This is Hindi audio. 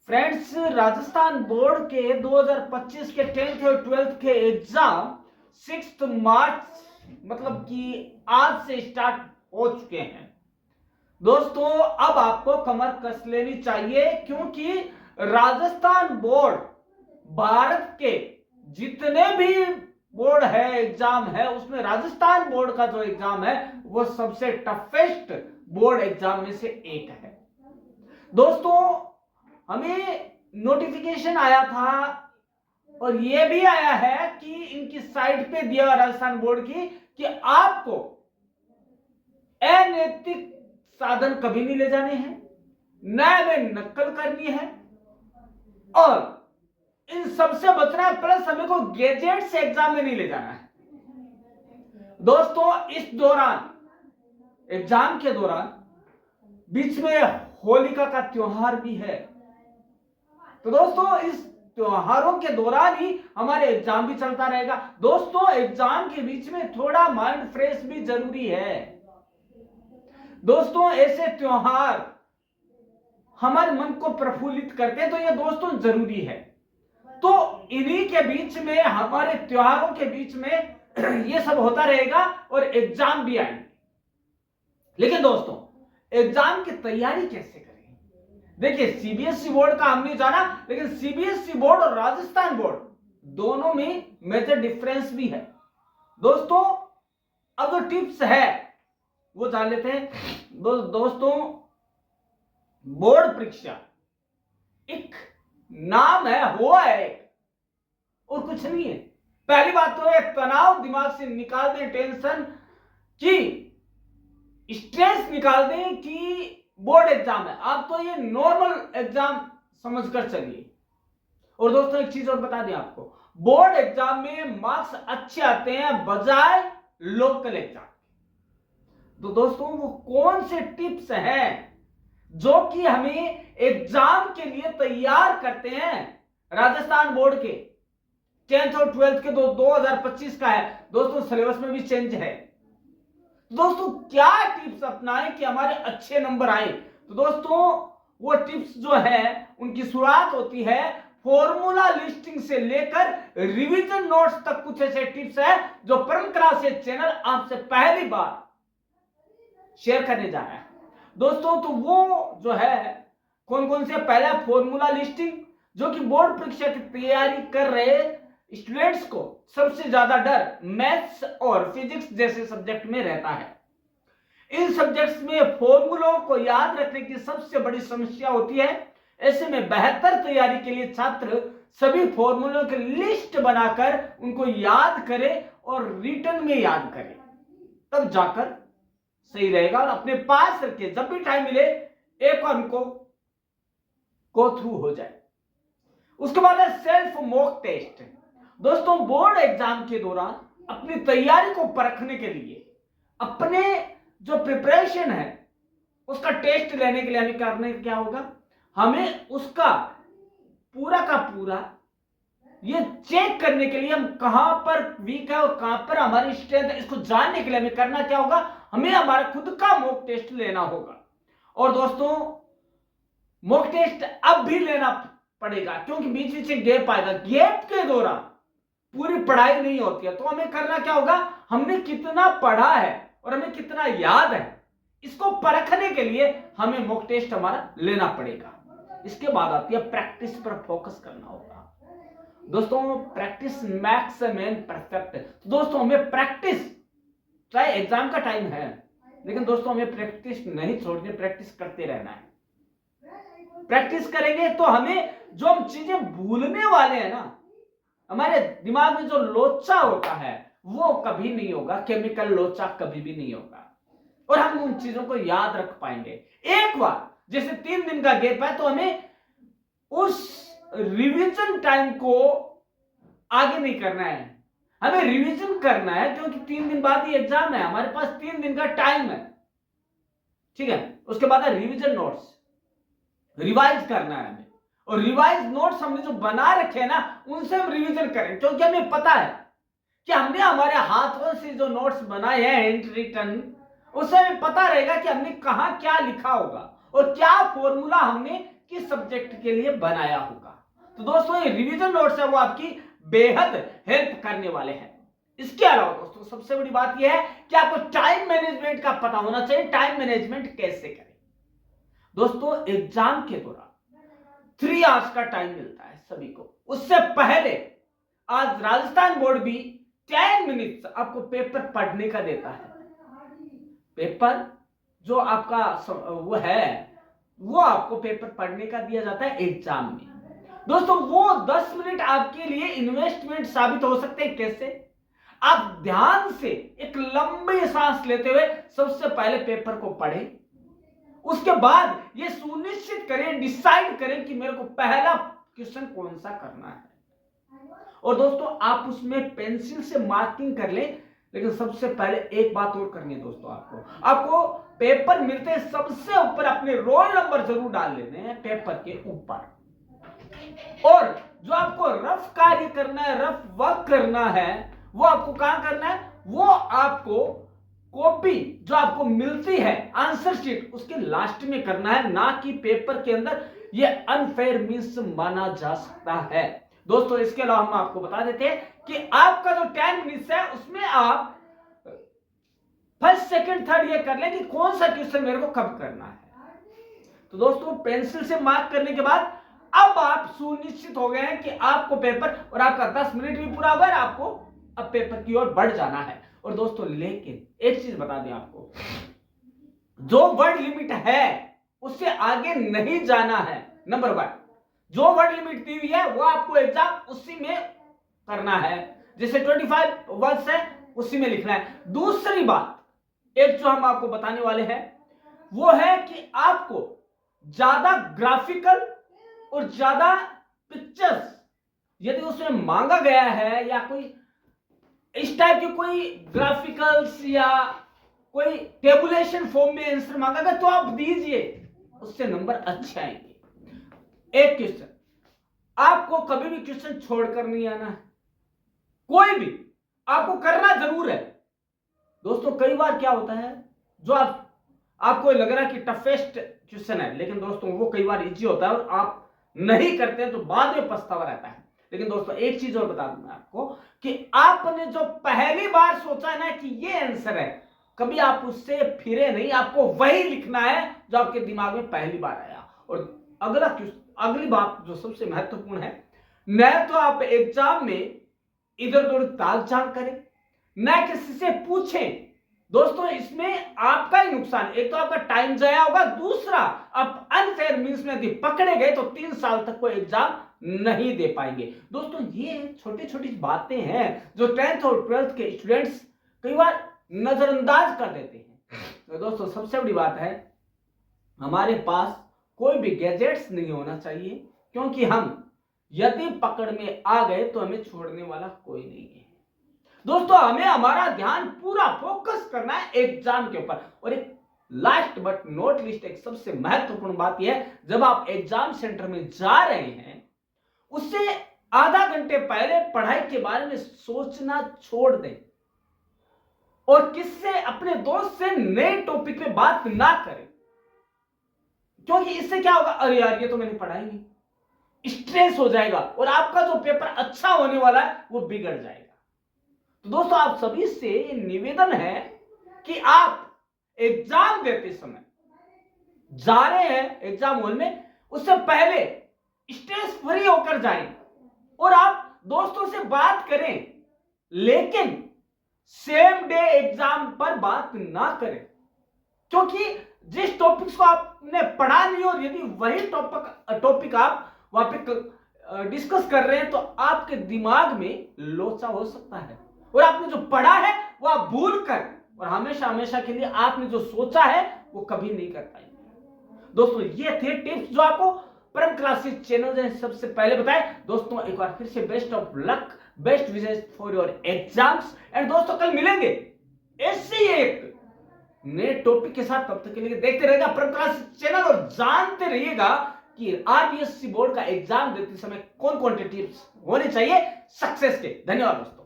फ्रेंड्स, राजस्थान बोर्ड के 2025 के 10th और 12th के एग्जाम 6 मार्च मतलब कि आज से स्टार्ट हो चुके हैं। दोस्तों, अब आपको कमर कस लेनी चाहिए क्योंकि राजस्थान बोर्ड भारत के जितने भी बोर्ड है एग्जाम है उसमें राजस्थान बोर्ड का जो एग्जाम है वो सबसे टफेस्ट बोर्ड एग्जाम में से एक है। दोस्तों, हमें नोटिफिकेशन आया था और यह भी आया है कि इनकी साइट पे दिया राजस्थान बोर्ड की कि आपको अनैतिक साधन कभी नहीं ले जाने हैं, न में नकल करनी है और इन सबसे बचना है। प्लस हमें को गैजेट से एग्जाम में नहीं ले जाना है। दोस्तों, इस दौरान एग्जाम के दौरान बीच में होलिका का त्योहार भी है, तो दोस्तों इस त्योहारों के दौरान ही हमारे एग्जाम भी चलता रहेगा। दोस्तों, एग्जाम के बीच में थोड़ा माइंड फ्रेश भी जरूरी है। दोस्तों, ऐसे त्योहार हमारे मन को प्रफुल्लित करते हैं, तो ये दोस्तों जरूरी है। तो इन्हीं के बीच में, हमारे त्योहारों के बीच में ये सब होता रहेगा और एग्जाम भी आएंगे। लेकिन दोस्तों, एग्जाम की तैयारी कैसे करें? देखिए, सीबीएसई बोर्ड का हम नहीं जाना, लेकिन सीबीएसई बोर्ड और राजस्थान बोर्ड दोनों में मेजर डिफरेंस भी है। दोस्तों, अब जो टिप्स है वो जान लेते हैं। दोस्तों, बोर्ड परीक्षा एक नाम है, हुआ है और कुछ नहीं है। पहली बात तो है, तनाव दिमाग से निकाल दें, टेंशन की स्ट्रेस निकाल दें कि बोर्ड एग्जाम है। आप तो ये नॉर्मल एग्जाम समझकर चलिए। और दोस्तों, एक चीज और बता दें आपको, बोर्ड एग्जाम में मार्क्स अच्छे आते हैं बजाय लोकल एग्जाम। तो दोस्तों, वो कौन से टिप्स हैं जो कि हमें एग्जाम के लिए तैयार करते हैं? राजस्थान बोर्ड के 10th और 12th के 2025 का है। दोस्तों, सिलेबस में भी चेंज है। दोस्तों, क्या टिप्स अपनाएं कि हमारे अच्छे नंबर आए? तो दोस्तों, वो टिप्स जो है उनकी शुरुआत होती है फॉर्मूला लिस्टिंग से लेकर रिवीजन नोट्स तक। कुछ ऐसे टिप्स है जो परम क्लासेस चैनल आपसे पहली बार शेयर करने जा रहा है। दोस्तों, तो वो जो है कौन कौन से? पहला, फॉर्मूला लिस्टिंग, जो कि बोर्ड परीक्षा की तैयारी कर रहे स्टूडेंट्स को सबसे ज्यादा डर मैथ्स और फिजिक्स जैसे सब्जेक्ट में रहता है। इन सब्जेक्ट्स में फॉर्मूलों को याद रखने की सबसे बड़ी समस्या होती है। ऐसे में बेहतर तैयारी के लिए छात्र सभी फॉर्मूलों की लिस्ट बनाकर उनको याद करे और रिटर्न में याद करे, तब जाकर सही रहेगा। और अपने पास रखे, जब भी टाइम मिले एक बार उनको गो थ्रू हो जाए। उसके बाद है सेल्फ मॉक टेस्ट। दोस्तों, बोर्ड एग्जाम के दौरान अपनी तैयारी को परखने के लिए अपने जो प्रिपरेशन है उसका टेस्ट लेने के लिए हमें करने क्या होगा? हमें उसका पूरा का पूरा ये चेक करने के लिए हम कहां पर वीक है और कहां पर हमारी स्ट्रेंथ है, इसको जानने के लिए हमें करना क्या होगा? हमें हमारा खुद का मॉक टेस्ट लेना होगा। और दोस्तों, मॉक टेस्ट अब भी लेना पड़ेगा क्योंकि बीच बीच में गैप आएगा। गैप के दौरान पूरी पढ़ाई नहीं होती है, तो हमें करना क्या होगा? हमने कितना पढ़ा है और हमें कितना याद है, इसको परखने के लिए हमें मॉक टेस्ट हमारा लेना पड़ेगा। इसके बाद आती है प्रैक्टिस पर फोकस करना होगा। दोस्तों, प्रैक्टिस मैक्स मैन परफेक्ट। तो दोस्तों, हमें प्रैक्टिस, चाहे एग्जाम का टाइम है लेकिन दोस्तों हमें प्रैक्टिस नहीं छोड़नी, प्रैक्टिस करते रहना है। प्रैक्टिस करेंगे तो हमें जो हम चीजें भूलने वाले हैं ना, हमारे दिमाग में जो लोचा होता है वो कभी नहीं होगा, केमिकल लोचा कभी भी नहीं होगा और हम उन चीजों को याद रख पाएंगे। एक बार जैसे 3 दिन का गैप है तो हमें उस रिवीजन टाइम को आगे नहीं करना है, हमें रिवीजन करना है क्योंकि 3 दिन बाद ही एग्जाम है, हमारे पास 3 दिन का टाइम है। ठीक है, उसके बाद है रिवीजन नोट्स, रिवाइज करना है हमें। और रिवाइज नोट्स हमने जो बना रखे हैं ना, उनसे हम रिवीजन करें क्योंकि हमें पता है कि हमने हमारे हाथों से जो नोट्स बनाए हैं हैंड रिटन, उससे हमें पता रहेगा कि हमने कहां क्या लिखा होगा और क्या फॉर्मूला हमने किस सब्जेक्ट के लिए बनाया होगा। तो दोस्तों ये रिवीजन नोट्स है वो आपकी बेहद हेल्प करने वाले हैं। इसके अलावा दोस्तों सबसे बड़ी बात यह है कि आपको टाइम मैनेजमेंट का पता होना चाहिए। टाइम मैनेजमेंट कैसे करें दोस्तों, एग्जाम के दौरान 3 आवर्स का टाइम मिलता है सभी को। उससे पहले आज राजस्थान बोर्ड भी 10 मिनट्स आपको पेपर पढ़ने का देता है। पेपर जो आपका वो है वो आपको पेपर पढ़ने का दिया जाता है एग्जाम में। दोस्तों वो 10 मिनट आपके लिए इन्वेस्टमेंट साबित हो सकते हैं। कैसे? आप ध्यान से एक लंबी सांस लेते हुए सबसे पहले पेपर को पढ़ें, उसके बाद ये सुनिश्चित करें, डिसाइड करें कि मेरे को पहला क्वेश्चन कौन सा करना है। और दोस्तों आप उसमें पेंसिल से मार्किंग कर लें, लेकिन सबसे पहले एक बात और करनी है दोस्तों, आपको पेपर मिलते सबसे ऊपर अपने रोल नंबर जरूर डाल लेने हैं पेपर के ऊपर। और जो आपको रफ कार्य करना है, रफ वर्क करना है, वो आपको कहां करना है? वो आपको कॉपी जो आपको मिलती है आंसर शीट उसके लास्ट में करना है, ना कि पेपर के अंदर। ये अनफेयर मींस माना जा सकता है दोस्तों। इसके अलावा हम आपको बता देते हैं कि आपका जो 10 मिनट्स है उसमें आप फर्स्ट सेकंड थर्ड ये कर लें कि कौन सा क्वेश्चन मेरे को कब करना है। तो दोस्तों पेंसिल से मार्क करने के बाद अब आप सुनिश्चित हो गए हैं कि आपको पेपर और आपका 10 मिनट भी पूरा हुआ है, आपको अब पेपर की ओर बढ़ जाना है। और दोस्तों लेकिन एक चीज बता दें आपको, जो वर्ड लिमिट है उससे आगे नहीं जाना है। नंबर 1, जो वर्ड लिमिट दी हुई है वो आपको एग्जाम उसी में करना है, जैसे 25 वर्ड्स है उसी में लिखना है। दूसरी बात एक जो हम आपको बताने वाले हैं वो है कि आपको ज्यादा ग्राफिकल और ज्यादा पिक्चर्स यदि उसमें मांगा गया है, या कोई इस टाइप के कोई ग्राफिकल्स या कोई टेबुलेशन फॉर्म में आंसर मांगा गया तो आप दीजिए, उससे नंबर अच्छे आएंगे। एक क्वेश्चन, आपको कभी भी क्वेश्चन छोड़कर नहीं आना है, कोई भी आपको करना जरूर है। दोस्तों कई बार क्या होता है, जो आपको लग रहा है कि टफेस्ट क्वेश्चन है, लेकिन दोस्तों वो कई बार इजी होता है और आप नहीं करते हैं तो बाद में पछतावा रहता है। लेकिन दोस्तों एक चीज और बता दूं मैं आपको कि आपने जो पहली बार सोचा है ना कि ये आंसर है, कभी आप उससे फिरे नहीं, आपको वही लिखना है जो आपके दिमाग में पहली बार आया। और अगली बात जो सबसे महत्वपूर्ण है, न तो आप एग्जाम में इधर उधर ताक झांक करें, न किसी से पूछें। दोस्तों इसमें आपका ही नुकसान, एक तो आपका टाइम जाया होगा, दूसरा आप अनफेयर मींस में यदि पकड़े गए तो 3 साल तक कोई एग्जाम नहीं दे पाएंगे। दोस्तों ये छोटी छोटी बातें हैं जो 10th और 12th के स्टूडेंट्स कई बार नजरअंदाज कर देते हैं। तो दोस्तों सबसे बड़ी बात है, हमारे पास कोई भी गैजेट्स नहीं होना चाहिए, क्योंकि हम यदि पकड़ में आ गए तो हमें छोड़ने वाला कोई नहीं है। दोस्तों हमें हमारा ध्यान पूरा फोकस करना है एग्जाम के ऊपर। और एक लास्ट बट नॉट लीस्ट एक सबसे महत्वपूर्ण बात यह है, जब आप एग्जाम सेंटर में जा रहे हैं उससे आधा घंटे पहले पढ़ाई के बारे में सोचना छोड़ दें और किससे, अपने दोस्त से नए टॉपिक पे बात ना करें, क्योंकि इससे क्या होगा, अरे यार ये तो मैंने पढ़ा ही नहीं, स्ट्रेस हो जाएगा और आपका जो पेपर अच्छा होने वाला है वो बिगड़ जाएगा। तो दोस्तों आप सभी से निवेदन है कि आप एग्जाम देते समय जा रहे हैं एग्जाम हॉल में, उससे पहले स्ट्रेस फ्री होकर जाएं और आप दोस्तों से बात करें, लेकिन सेम डे एग्जाम पर बात ना करें, क्योंकि जिस टॉपिक्स को आपने पढ़ा नहीं और यदि वही टॉपिक आप वहां पे डिस्कस कर रहे हैं तो आपके दिमाग में लोचा हो सकता है और आपने जो पढ़ा है वो आप भूल कर और हमेशा हमेशा के लिए आपने जो सोचा है वो कभी नहीं कर पाएंगे। दोस्तों ये थे टिप्स जो आपको परम क्लासेस चैनल ने सबसे पहले बताए। दोस्तों एक बार फिर से best of luck, best wishes for your exams. And दोस्तों कल मिलेंगे ऐसे एक नए टॉपिक के साथ, तब तक के लिए देखते रहेगा परम क्लासेस चैनल और जानते रहिएगा कि आरबीएससी बोर्ड का एग्जाम देते समय कौन कौन से टिप्स होने चाहिए सक्सेस के। धन्यवाद दोस्तों।